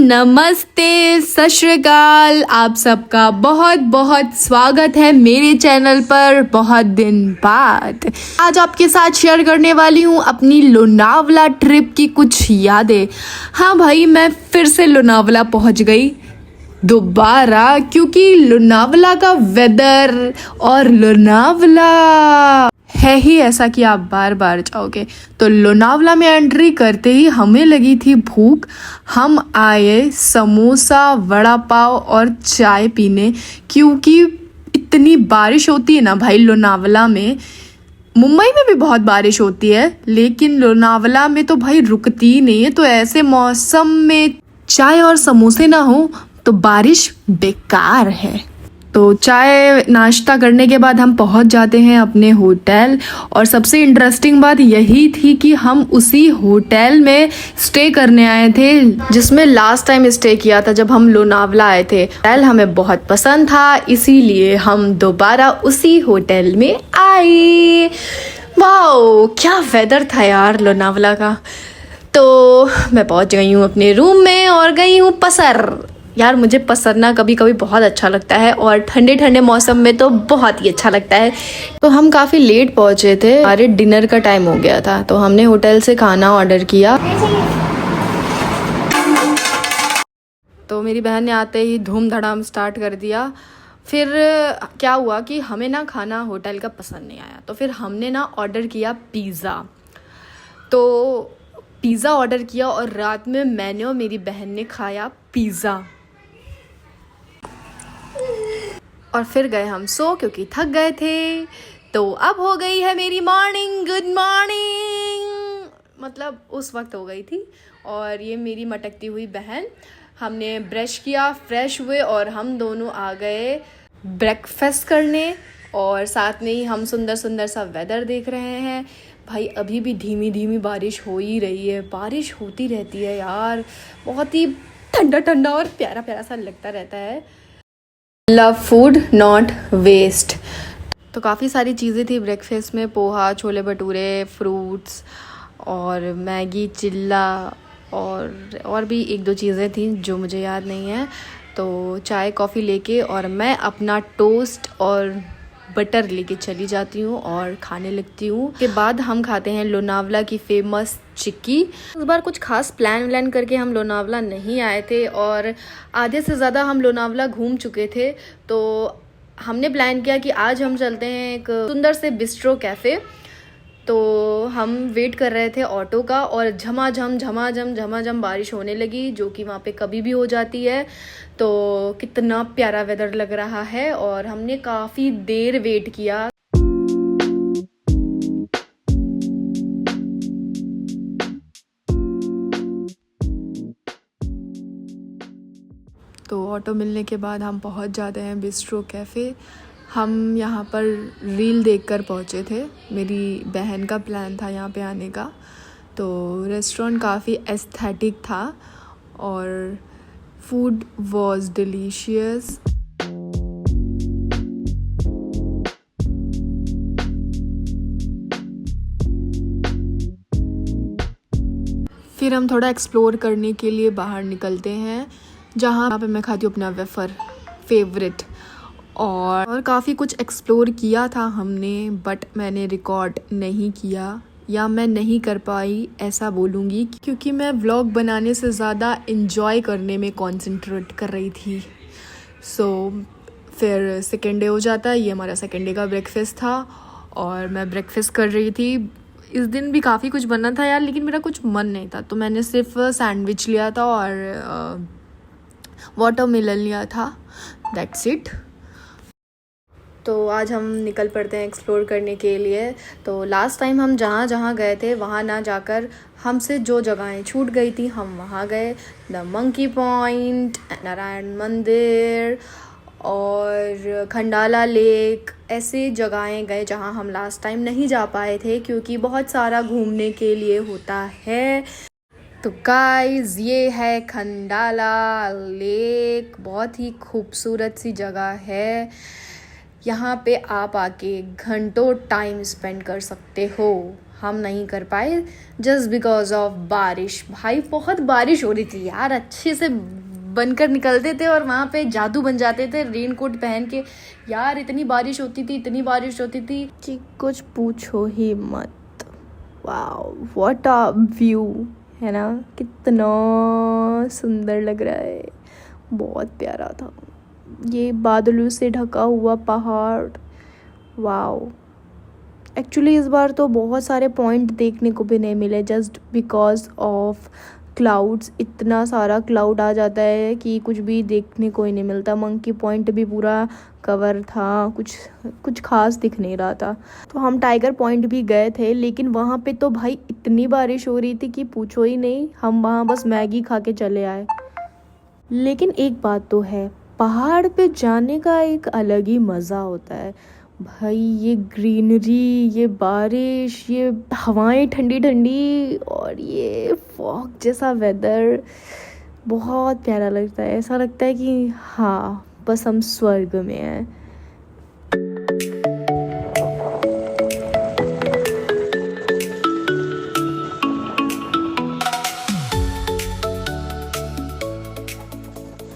नमस्ते, सत श्री अकाल। आप सबका बहुत बहुत स्वागत है मेरे चैनल पर बहुत दिन बाद। आज आपके साथ शेयर करने वाली हूँ अपनी लोनावला ट्रिप की कुछ यादें। हाँ भाई, मैं फिर से लोनावला पहुँच गई दोबारा, क्योंकि लोनावला का वेदर और लोनावला है ही ऐसा कि आप बार बार जाओगे। तो लोनावला में एंट्री करते ही हमें लगी थी भूख। हम आए समोसा, वड़ा पाव और चाय पीने, क्योंकि इतनी बारिश होती है ना भाई लोनावला में। मुंबई में भी बहुत बारिश होती है, लेकिन लोनावला में तो भाई रुकती ही नहीं है। तो ऐसे मौसम में चाय और समोसे ना हो तो बारिश बेकार है। तो चाय नाश्ता करने के बाद हम पहुंच जाते हैं अपने होटल। और सबसे इंटरेस्टिंग बात यही थी कि हम उसी होटल में स्टे करने आए थे जिसमें लास्ट टाइम स्टे किया था जब हम लोनावला आए थे। होटल हमें बहुत पसंद था, इसीलिए हम दोबारा उसी होटल में आए। वाओ, क्या वेदर था यार लोनावला का। तो मैं पहुंच गई हूँ अपने रूम में और गई हूँ पसर। यार मुझे पसरना कभी कभी बहुत अच्छा लगता है, और ठंडे ठंडे मौसम में तो बहुत ही अच्छा लगता है। तो हम काफ़ी लेट पहुँचे थे, हमारे डिनर का टाइम हो गया था, तो हमने होटल से खाना ऑर्डर किया। तो मेरी बहन ने आते ही धूम धड़ाम स्टार्ट कर दिया। फिर क्या हुआ कि हमें ना खाना होटल का पसंद नहीं आया, तो फिर हमने ना ऑर्डर किया पिज़्ज़ा। तो पिज़्ज़ा ऑर्डर किया और रात में मैंने और मेरी बहन ने खाया पिज़्ज़ा। और फिर गए हम सो, क्योंकि थक गए थे। तो अब हो गई है मेरी मॉर्निंग। गुड मॉर्निंग, मतलब उस वक्त हो गई थी। और ये मेरी मटकती हुई बहन। हमने ब्रश किया, फ्रेश हुए और हम दोनों आ गए ब्रेकफास्ट करने। और साथ में ही हम सुंदर सुंदर सा वेदर देख रहे हैं। भाई अभी भी धीमी धीमी बारिश हो ही रही है। बारिश होती रहती है यार, बहुत ही ठंडा ठंडा और प्यारा प्यारा सा लगता रहता है। Love food not waste. तो काफ़ी सारी चीज़ें थी ब्रेकफास्ट में, पोहा, छोले भटूरे, फ्रूट्स और मैगी, चिल्ला और भी एक दो चीज़ें थी जो मुझे याद नहीं है। तो चाय कॉफ़ी लेके और मैं अपना टोस्ट और बटर लेके चली जाती हूँ और खाने लगती हूँ। के बाद हम खाते हैं लोनावला की फेमस चिक्की। इस बार कुछ खास प्लान करके हम लोनावला नहीं आए थे, और आधे से ज़्यादा हम लोनावला घूम चुके थे। तो हमने प्लान किया कि आज हम चलते हैं एक सुंदर से बिस्ट्रो कैफ़े। तो हम वेट कर रहे थे ऑटो का, और झमाझम बारिश होने लगी, जो कि वहाँ पे कभी भी हो जाती है। तो कितना प्यारा वेदर लग रहा है, और हमने काफ़ी देर वेट किया। तो ऑटो मिलने के बाद हम पहुँच जाते हैं बिस्ट्रो कैफ़े। हम यहाँ पर रील देखकर पहुँचे थे, मेरी बहन का प्लान था यहाँ पे आने का। तो रेस्टोरेंट काफ़ी एस्थेटिक था और फूड वॉज डिलीशियस। फिर हम थोड़ा एक्सप्लोर करने के लिए बाहर निकलते हैं, जहाँ पे मैं खाती हूँ अपना वेफर फेवरेट। और काफ़ी कुछ एक्सप्लोर किया था हमने, बट मैंने रिकॉर्ड नहीं किया, या मैं नहीं कर पाई ऐसा बोलूँगी, क्योंकि मैं व्लॉग बनाने से ज़्यादा इन्जॉय करने में कॉन्सेंट्रेट कर रही थी। फिर सेकेंड डे हो जाता है। ये हमारा सेकेंड डे का ब्रेकफास्ट था, और मैं ब्रेकफास्ट कर रही थी। इस दिन भी काफ़ी कुछ बनना था यार, लेकिन मेरा कुछ मन नहीं था, तो मैंने सिर्फ सैंडविच लिया था और वाटरमेलन लिया था, दैट्स इट। तो आज हम निकल पड़ते हैं एक्सप्लोर करने के लिए। तो लास्ट टाइम हम जहाँ जहाँ गए थे वहाँ ना जाकर हमसे जो जगहें छूट गई थी हम वहाँ गए। द मंकी पॉइंट, नारायण मंदिर और खंडाला लेक, ऐसे जगहें गए जहाँ हम लास्ट टाइम नहीं जा पाए थे, क्योंकि बहुत सारा घूमने के लिए होता है। तो गाइस, ये है खंडाला लेक, बहुत ही खूबसूरत सी जगह है। यहाँ पे आप आके घंटों टाइम स्पेंड कर सकते हो। हम नहीं कर पाए जस्ट बिकॉज ऑफ बारिश। भाई बहुत बारिश हो रही थी यार, अच्छे से बनकर निकलते थे और वहाँ पे जादू बन जाते थे रेनकोट पहन के। यार इतनी बारिश होती थी, इतनी बारिश होती थी कि कुछ पूछो ही मत। वाओ व्हाट अ व्यू, है ना, कितना सुंदर लग रहा है, बहुत प्यारा था। ये बादलों से ढका हुआ पहाड़, वाओ। एक्चुअली इस बार तो बहुत सारे पॉइंट देखने को भी नहीं मिले जस्ट बिकॉज ऑफ क्लाउड्स। इतना सारा क्लाउड आ जाता है कि कुछ भी देखने को ही नहीं मिलता। मंकी पॉइंट भी पूरा कवर था, कुछ खास दिख नहीं रहा था। तो हम टाइगर पॉइंट भी गए थे, लेकिन वहाँ पे तो भाई इतनी बारिश हो रही थी कि पूछो ही नहीं। हम वहाँ बस मैगी खा के चले आए। लेकिन एक बात तो है, पहाड़ पे जाने का एक अलग ही मज़ा होता है भाई। ये ग्रीनरी, ये बारिश, ये हवाएं ठंडी ठंडी और ये फॉग जैसा वेदर बहुत प्यारा लगता है। ऐसा लगता है कि हाँ बस हम स्वर्ग में हैं।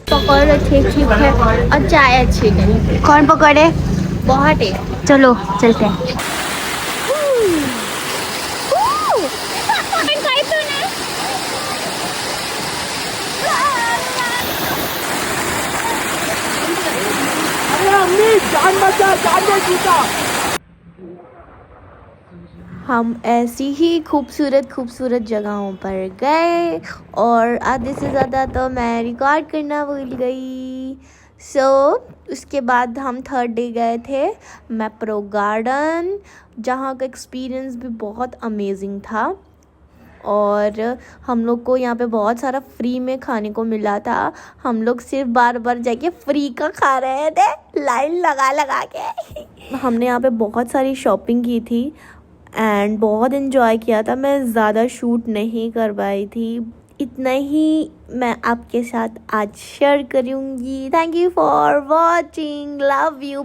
पकौड़े ठीक है और चाय अच्छी नहीं। कौन पकौड़े? बहुत है। चलो चलते हैं। हम ऐसी ही खूबसूरत जगहों पर गए और आधे से ज़्यादा तो मैं रिकॉर्ड करना भूल गई। उसके बाद हम थर्ड डे गए थे मैप्रो गार्डन, जहाँ का एक्सपीरियंस भी बहुत अमेजिंग था। और हम लोग को यहाँ पे बहुत सारा फ्री में खाने को मिला था। हम लोग सिर्फ बार बार जाके फ्री का खा रहे थे, लाइन लगा के। हमने यहाँ पे बहुत सारी शॉपिंग की थी एंड बहुत इन्जॉय किया था। मैं ज़्यादा शूट नहीं कर पाई थी, इतना ही मैं आपके साथ आज शेयर करूँगी। Thank you for watching, love you.